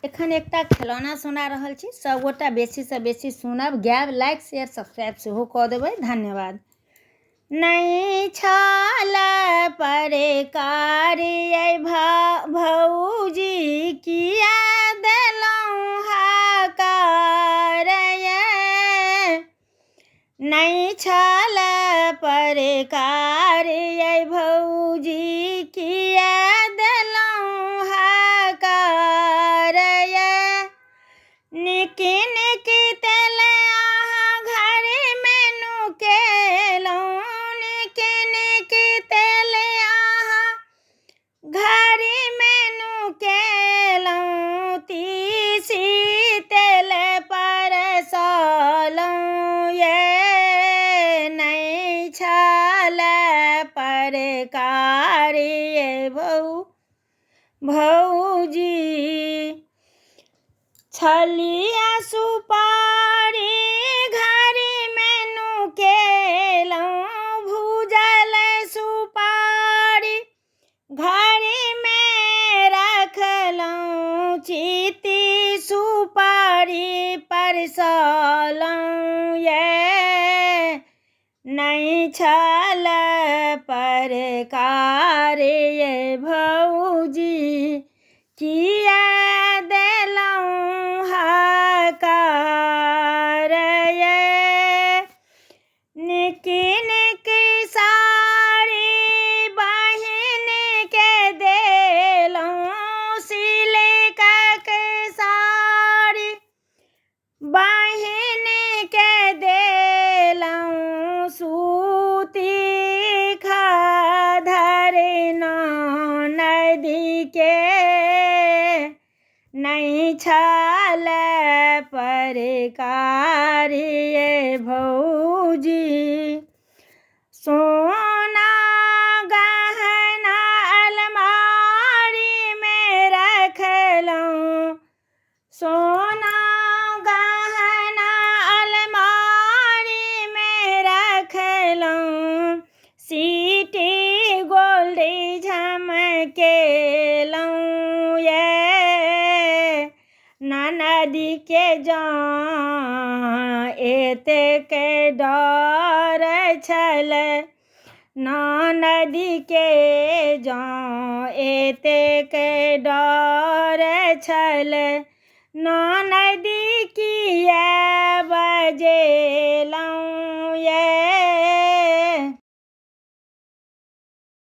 एखन एकटा खिलौना सुना रहल छी। सब गोटा बेसी से बेसी सुनब, गायब, लाइक शेयर सब्सक्राइब सेहो कऽ देबै। धन्यवाद। नहीं छल परकार भौजी किया देलहुँ हकार नहीं छल परकार भौजी किया देलहुँ हकार निक निक तेल अहाँ घर में नुकेलहुँ निक निक तेल अहाँ घर में नुकेलहुँ तीसी तेल परसलहुँ ये नहीं छल परकार भौजी छलिया सुपारी घर में नुकेलहुँ भूजल सुपारी घर में रखलहुँ चीती सुपारी परसलहुँ ये नहीं छल परकार भौजी किया देलहुँ हकार निक निक साड़ी बहिन के देलहुँ सिल्कक साड़ी बहिन के देलहुँ सूती खदर नदी के नहीं छल परकार भौजी सोना गहना अलमारी में रखलहुँ सोना गहना अलमारी में रखलहुँ सीटी गोल्डी झमकेलहुँ ये नदी के जाँ एतेक डर छल नदी के जाँ एतेक डर छल नदी किया बजेलहुँ ये